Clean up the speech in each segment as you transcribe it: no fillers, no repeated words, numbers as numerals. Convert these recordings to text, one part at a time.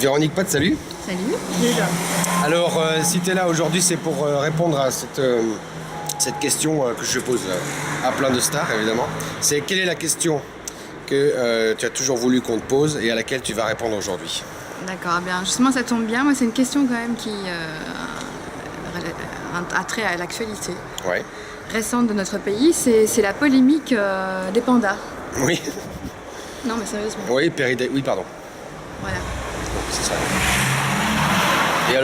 Véronique Pat, salut. Salut. Alors, si tu es là aujourd'hui, c'est pour répondre à cette question que je pose à plein de stars, évidemment. C'est quelle est la question que tu as toujours voulu qu'on te pose et à laquelle tu vas répondre aujourd'hui? D'accord, eh bien justement ça tombe bien. Moi, c'est une question quand même qui a trait à l'actualité Ouais. récente de notre pays. C'est la polémique des pandas. Oui. Non, mais sérieusement. Oui, oui, pardon. Voilà. C'est ça. Et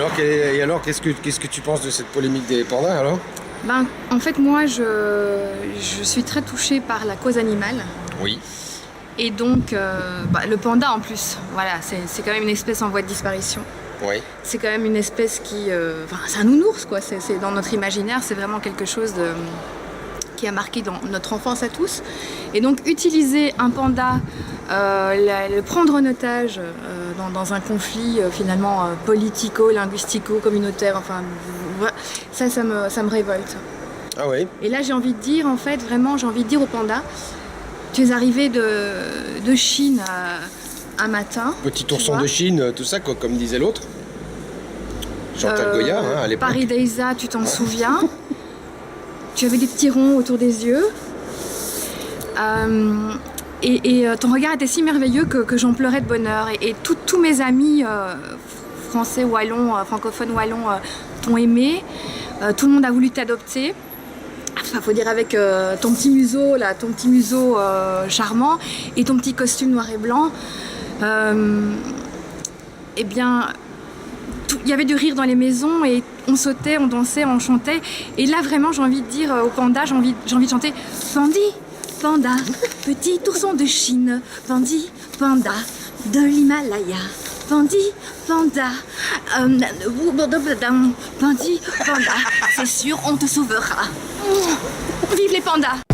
alors qu'est-ce que tu penses de cette polémique des pandas alors? Ben, en fait, moi, je suis très touchée par la cause animale. Oui. Et donc, le panda en plus, voilà, c'est quand même une espèce en voie de disparition. Oui. C'est quand même une espèce qui... c'est un nounours, quoi. C'est dans notre imaginaire, c'est vraiment quelque chose qui a marqué dans notre enfance à tous. Et donc, utiliser un panda, le prendre en otage dans un conflit finalement politico-linguistico-communautaire, enfin, ça me révolte. Ah oui. Et là, j'ai envie de dire, en fait, vraiment, j'ai envie de dire au panda, tu es arrivé de Chine un matin. Petit ourson de Chine, tout ça, quoi, comme disait l'autre. Chantal Goya, hein, à l'époque. Paris Deiza, tu t'en souviens. Tu avais des petits ronds autour des yeux. Ton regard était si merveilleux que j'en pleurais de bonheur. Et tous mes amis français, wallons, francophones, wallons t'ont aimé. Tout le monde a voulu t'adopter. Enfin, faut dire avec ton petit museau, là, ton petit museau charmant et ton petit costume noir et blanc. Eh bien, il y avait du rire dans les maisons et on sautait, on dansait, on chantait. Et là, vraiment, j'ai envie de dire au panda, j'ai envie de chanter Pandi, panda, petit ourson de Chine, Pandi, panda, de l'Himalaya. Pandi, panda, Pandi, panda, c'est sûr, on te sauvera. Vive les pandas!